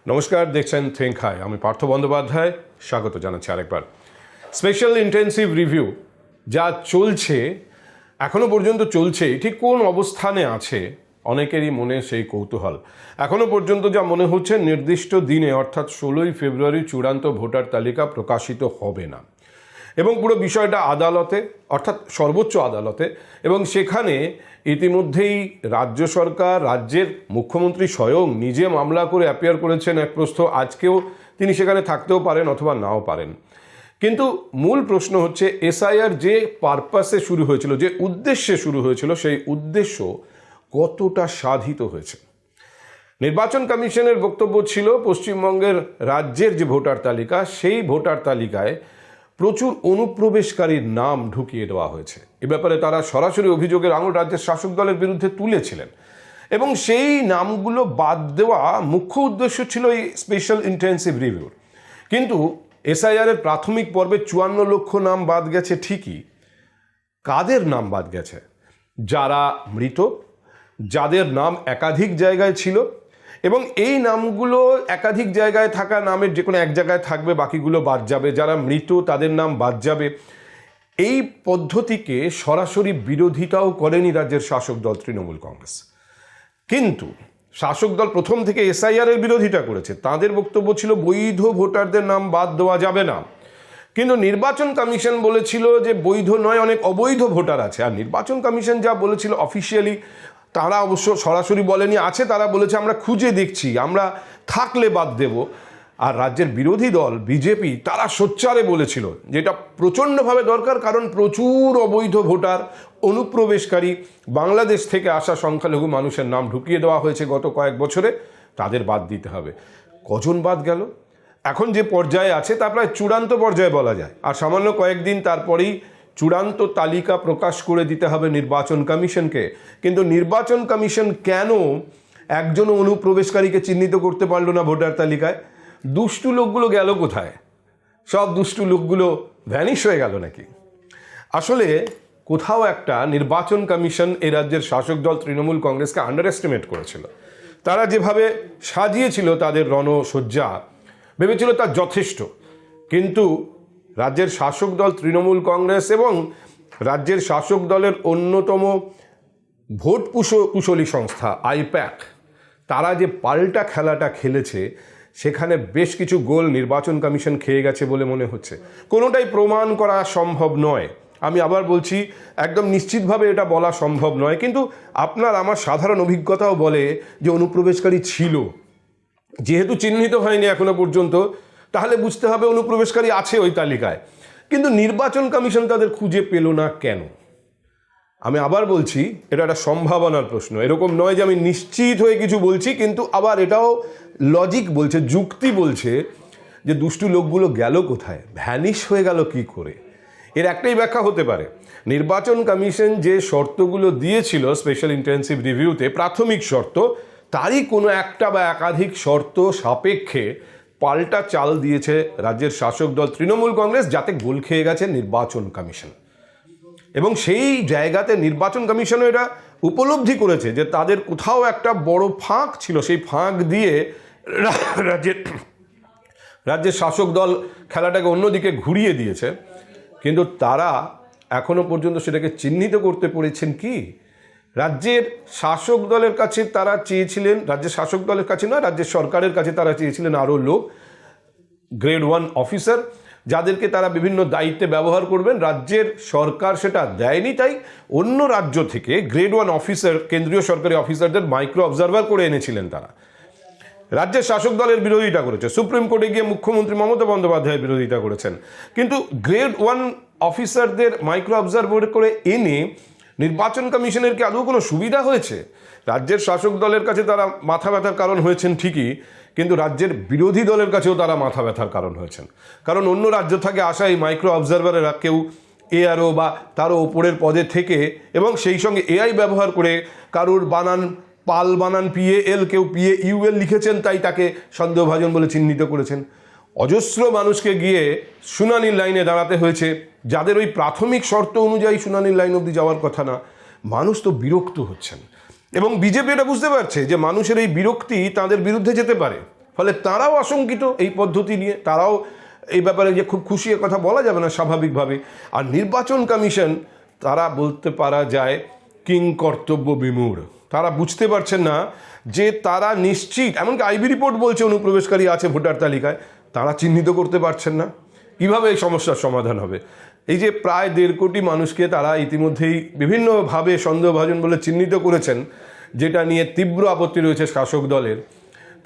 নমস্কার, দেখছেন think high. আমি পার্থ বন্দ্যোপাধ্যায়, স্বাগত জানাচ্ছি আরেকবার। স্পেশাল ইন্টেন্সিভ রিভিউ যা চলছে, এখনো পর্যন্ত চলছে, ঠিক কোন অবস্থানে আছে অনেকেরই মনে সেই কৌতূহল। এখনো পর্যন্ত যা মনে হচ্ছে, নির্দিষ্ট দিনে অর্থাৎ 16ই ফেব্রুয়ারি চূড়ান্ত ভোটার তালিকা প্রকাশিত হবে না, এবং পুরো বিষয়টা আদালতে অর্থাৎ সর্বোচ্চ আদালতে, এবং সেখানে ইতিমধ্যেই রাজ্য সরকার, রাজ্যের মুখ্যমন্ত্রী স্বয়ং নিজে মামলা করে অ্যাপিয়ার করেছেন এক প্রস্থ। আজকেও তিনি সেখানে থাকতেও পারেন অথবা নাও পারেন। কিন্তু মূল প্রশ্ন হচ্ছে, এসআইআর যে পারপাসে শুরু হয়েছিল, যে উদ্দেশ্যে শুরু হয়েছিল, সেই উদ্দেশ্য কতটা সাধিত হয়েছে। নির্বাচন কমিশনের বক্তব্য ছিল, পশ্চিমবঙ্গের রাজ্যের যে ভোটার তালিকা, সেই ভোটার তালিকায় প্রচুর অনুপ্রবেশকারীর নাম ঢুকিয়ে দেওয়া হয়েছে। এ ব্যাপারে তারা সরাসরি অভিযোগের আঙুল রাজ্যের শাসক দলের বিরুদ্ধে তুলেছিলেন, এবং সেই নামগুলো বাদ দেওয়া মুখ্য উদ্দেশ্য ছিল এই স্পেশাল ইন্টেন্সিভ রিভিউর। কিন্তু এসআইআরের প্রাথমিক পর্বে 54 লক্ষ নাম বাদ গেছে ঠিকই। কাদের নাম বাদ গেছে? যারা মৃত, যাদের নাম একাধিক জায়গায় ছিল, এবং এই নামগুলো একাধিক জায়গায় থাকা নামের যে কোনো এক জায়গায় থাকবে, বাকিগুলো বাদ যাবে। যারা মৃত তাদের নাম বাদ যাবে। এই পদ্ধতিকে সরাসরি বিরোধিতাও করেনি রাজ্যের শাসক দল তৃণমূল কংগ্রেস। কিন্তু শাসক দল প্রথম থেকে এসআইআরের বিরোধিতা করেছে। তাদের বক্তব্য ছিল বৈধ ভোটারদের নাম বাদ দেওয়া যাবে না। কিন্তু নির্বাচন কমিশন বলেছিল যে বৈধ নয়, অনেক অবৈধ ভোটার আছে। আর নির্বাচন কমিশন যা বলেছিল অফিসিয়ালি, তারা অবশ্য সরাসরি বলেনি আছে, তারা বলেছে আমরা খুঁজে দেখছি, আমরা থাকলে বাদ দেব। আর রাজ্যের বিরোধী দল বিজেপি তারা সোচ্চারে বলেছিল যেটা প্রচণ্ডভাবে দরকার, কারণ প্রচুর অবৈধ ভোটার, অনুপ্রবেশকারী, বাংলাদেশ থেকে আসা সংখ্যালঘু মানুষের নাম ঢুকিয়ে দেওয়া হয়েছে গত কয়েক বছরে, তাদের বাদ দিতে হবে। কজন বাদ গেল? এখন যে পর্যায়ে আছে তা প্রায় চূড়ান্ত পর্যায়ে বলা যায়। আর সামান্য কয়েকদিন তারপরেই চূড়ান্ত তালিকা প্রকাশ করে দিতে হবে নির্বাচন কমিশনকে। কিন্তু নির্বাচন কমিশন কেন একজনও অনুপ্রবেশকারীকে চিহ্নিত করতে পারলো না ভোটার তালিকায়? দুষ্টু লোকগুলো গেল কোথায়? সব দুষ্টু লোকগুলো ভ্যানিশ হয়ে গেল নাকি? আসলে কোথাও একটা নির্বাচন কমিশন এই রাজ্যের শাসক দল তৃণমূল কংগ্রেসকে আন্ডার এস্টিমেট করেছিল। তারা যেভাবে সাজিয়েছিল তাদের রণসজ্জা, ভেবেছিল তা যথেষ্ট। কিন্তু রাজ্যের শাসক দল তৃণমূল কংগ্রেস এবং রাজ্যের শাসক দলের অন্যতম ভোট কুশলী সংস্থা আইপ্যাক, তারা যে পাল্টা খেলাটা খেলেছে, সেখানে বেশ কিছু গোল নির্বাচন কমিশন খেয়ে গেছে বলে মনে হচ্ছে। কোনোটাই প্রমাণ করা সম্ভব নয়। আমি আবার বলছি, একদম নিশ্চিতভাবে এটা বলা সম্ভব নয়। কিন্তু আপনার আমার সাধারণ অভিজ্ঞতাও বলে যে অনুপ্রবেশকারী ছিল। যেহেতু চিহ্নিত হয়নি এখনো পর্যন্ত, তাহলে বুঝতে হবে অনুপ্রবেশকারী আছে ওই তালিকায়। কিন্তু নির্বাচন কমিশন তাদের খুঁজে পেল না কেন? আমি আবার বলছি, এটা একটা সম্ভাবনার প্রশ্ন। এরকম নয় যে আমি নিশ্চিত হয়ে কিছু বলছি, কিন্তু আবার এটাও লজিক বলছে, যুক্তি বলছে যে দুষ্টু লোকগুলো গেল কোথায়, ভ্যানিশ হয়ে গেল কি করে। এর একটাই ব্যাখ্যা হতে পারে, নির্বাচন কমিশন যে শর্তগুলো দিয়েছিল স্পেশাল ইন্টেন্সিভ রিভিউতে, প্রাথমিক শর্ত, তারই কোনো একটা বা একাধিক শর্ত সাপেক্ষে পাল্টা চাল দিয়েছে রাজ্যের শাসক দল তৃণমূল কংগ্রেস, যাতে গোল খেয়ে গেছে নির্বাচন কমিশন। এবং সেই জায়গাতে নির্বাচন কমিশনও এটা উপলব্ধি করেছে যে তাদের কোথাও একটা বড় ফাঁক ছিল। সেই ফাঁক দিয়ে রাজ্যের শাসক দল খেলাটাকে অন্যদিকে ঘুরিয়ে দিয়েছে। কিন্তু তারা এখনো পর্যন্ত সেটাকে চিহ্নিত করতে পেরেছেন কি? রাজ্যের শাসক দলের কাছে তারা চেয়েছিলেন, রাজ্যের শাসক দলের কাছে নয়, রাজ্যের সরকারের কাছে তারা চেয়েছিলেন আরও লোক, গ্রেড 1 অফিসার, যাদেরকে তারা বিভিন্ন দায়িত্বে ব্যবহার করবেন। রাজ্যের সরকার সেটা দেয়নি, তাই অন্য রাজ্য থেকে গ্রেড 1 অফিসার, কেন্দ্রীয় সরকারি অফিসারদের মাইক্রো অবজারভার করে এনেছিলেন তারা। রাজ্যের শাসক দলের বিরোধিতা করেছে, সুপ্রিম কোর্টে গিয়ে মুখ্যমন্ত্রী মমতা বন্দ্যোপাধ্যায়ের বিরোধিতা করেছেন। কিন্তু গ্রেড 1 অফিসারদের মাইক্রো অবজারভার করে এনে নির্বাচন কমিশনের কি আদৌ কোনো সুবিধা হয়েছে? রাজ্যের শাসক দলের কাছে তারা মাথা ব্যথার কারণ হয়েছেন ঠিকই, কিন্তু রাজ্যের বিরোধী দলের কাছেও তারা মাথা ব্যথার কারণ হয়েছেন। কারণ অন্য রাজ্য থেকে আসা এই মাইক্রো অবজারভারেরা কেউ এআরও বা তারও ওপরের পদে থেকে, এবং সেই সঙ্গে এআই ব্যবহার করে কারুর বানান পাল বানান PAL, কেউ PAUL লিখেছেন, তাই তাকে সন্দেহভাজন বলে চিহ্নিত করেছেন। অজস্র মানুষকে গিয়ে শুনানির লাইনে দাঁড়াতে হয়েছে, যাদের ওই প্রাথমিক শর্ত অনুযায়ী শুনানির লাইন অবধি যাওয়ার কথা না। মানুষ তো বিরক্ত হচ্ছেন, এবং বিজেপি এটা বুঝতে পারছে যে মানুষের এই বিরক্তি তাদের বিরুদ্ধে যেতে পারে। ফলে তারাও আশঙ্কিত এই পদ্ধতি নিয়ে, তারাও এই ব্যাপারে যে খুব খুশি এ কথা বলা যাবে না স্বাভাবিকভাবে। আর নির্বাচন কমিশন তারা বলতে পারা যায় কিং কর্তব্য বিমূঢ়, তারা বুঝতে পারছেন না যে তারা নিশ্চিত, এমনকি আইবি রিপোর্ট বলছে অনুপ্রবেশকারী আছে ভোটার তালিকায়, তারা চিহ্নিত করতে পারছেন না। কীভাবে এই সমস্যার সমাধান হবে? এই যে প্রায় 1.5 কোটি মানুষকে তারা ইতিমধ্যেই বিভিন্নভাবে সন্দেহভাজন বলে চিহ্নিত করেছেন, যেটা নিয়ে তীব্র আপত্তি রয়েছে শাসক দলের,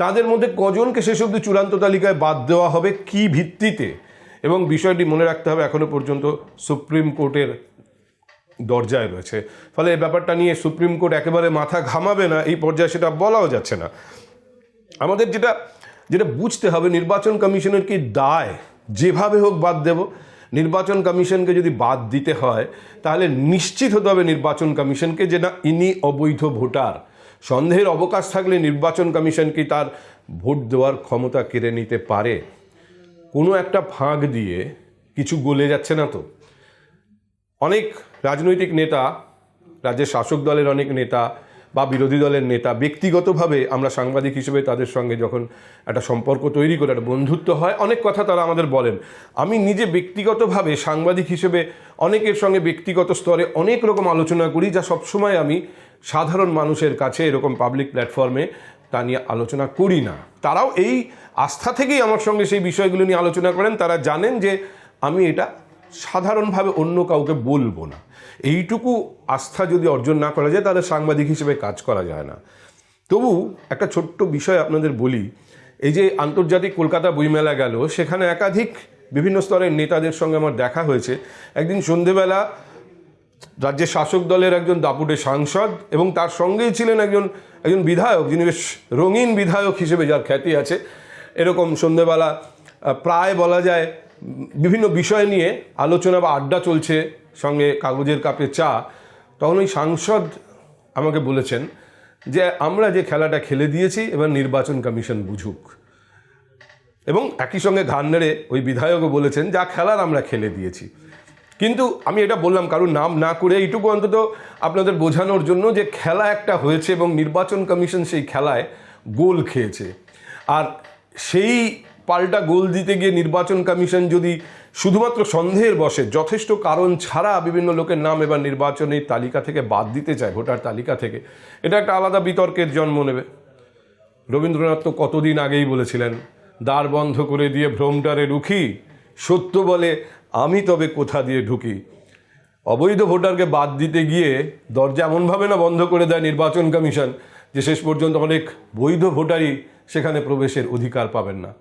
তাদের মধ্যে কজনকে শেষ অবধি চূড়ান্ত তালিকায় বাদ দেওয়া হবে, কি ভিত্তিতে? এবং বিষয়টি মনে রাখতে হবে এখনো পর্যন্ত সুপ্রিম কোর্টের দরজায় রয়েছে। ফলে এই ব্যাপারটা নিয়ে সুপ্রিম কোর্ট একেবারে মাথা ঘামাবে না এই পর্যায়ে সেটা বলাও যাচ্ছে না। আমাদের যেটা বুঝতে হবে, নির্বাচন কমিশনের কি দায় যেভাবে হোক বাদ দেব। নির্বাচন কমিশনকে যদি বাদ দিতে হয় তাহলে নিশ্চিত হতে হবে নির্বাচন কমিশনকে যে না, ইনি অবৈধ ভোটার। সন্দেহের অবকাশ থাকলে নির্বাচন কমিশন কি তার ভোট দেওয়ার ক্ষমতা কেড়ে নিতে পারে? কোনো একটা ফাঁক দিয়ে কিছু গলে যাচ্ছে না তো? অনেক রাজনৈতিক নেতা, রাজ্যের শাসক দলের অনেক নেতা বা বিরোধী দলের নেতা, ব্যক্তিগতভাবে আমরা সাংবাদিক হিসেবে তাদের সঙ্গে যখন একটা সম্পর্ক তৈরি করে, একটা বন্ধুত্ব হয়, অনেক কথা তারা আমাদের বলেন। আমি নিজে ব্যক্তিগতভাবে সাংবাদিক হিসেবে অনেকের সঙ্গে ব্যক্তিগত স্তরে অনেক রকম আলোচনা করি, যা সবসময় আমি সাধারণ মানুষের কাছে এরকম পাবলিক প্ল্যাটফর্মে তা নিয়ে আলোচনা করি না। তারাও এই আস্থা থেকেই আমার সঙ্গে সেই বিষয়গুলো নিয়ে আলোচনা করেন। তারা জানেন যে আমি এটা সাধারণভাবে অন্য কাউকে বলবো না। এইটুকু আস্থা যদি অর্জন না করা যায় তাহলে সাংবাদিক হিসেবে কাজ করা যায় না। তবু একটা ছোট্ট বিষয় আপনাদের বলি, এই যে আন্তর্জাতিক কলকাতা বইমেলা গেল, সেখানে একাধিক বিভিন্ন স্তরের নেতাদের সঙ্গে আমার দেখা হয়েছে। একদিন সন্ধেবেলা রাজ্যের শাসক দলের একজন দাপুটে সাংসদ এবং তার সঙ্গেই ছিলেন একজন বিধায়ক, যিনি বেশ রঙিন বিধায়ক হিসেবে যার খ্যাতি আছে। এরকম সন্ধেবেলা প্রায় বলা যায় বিভিন্ন বিষয় নিয়ে আলোচনা বা আড্ডা চলছে, সঙ্গে কাগজের কাপে চা। তখন ওই সাংসদ আমাকে বলেছেন যে আমরা যে খেলাটা খেলে দিয়েছি এবার নির্বাচন কমিশন বুঝুক। এবং একই সঙ্গে ঘাড় নেড়ে ওই বিধায়কও বলেছেন যা খেলার আমরা খেলে দিয়েছি। কিন্তু আমি এটা বললাম কারোর নাম না করে, এইটুকু অন্তত আপনাদের বোঝানোর জন্য যে খেলা একটা হয়েছে এবং নির্বাচন কমিশন সেই খেলায় গোল খেয়েছে। আর সেই পাল্টা গোল দিতে গিয়ে নির্বাচন কমিশন যদি শুধুমাত্র সন্দেহের বশে, যথেষ্ট কারণ ছাড়া বিভিন্ন লোকের নাম এবার নির্বাচনের তালিকা থেকে বাদ দিতে চায়, ভোটার তালিকা থেকে, এটা একটা আলাদা বিতর্কের জন্ম নেবে। রবীন্দ্রনাথ তো কতদিন আগেই বলেছিলেন, দ্বার বন্ধ করে দিয়ে ভ্রমটারে রুখি, সত্য বলে আমি তবে কোথা দিয়ে ঢুকি। অবৈধ ভোটারকে বাদ দিতে গিয়ে দরজা এমনভাবে না বন্ধ করে দেয় নির্বাচন কমিশন যে শেষ পর্যন্ত অনেক বৈধ ভোটারই সেখানে প্রবেশের অধিকার পাবেন না।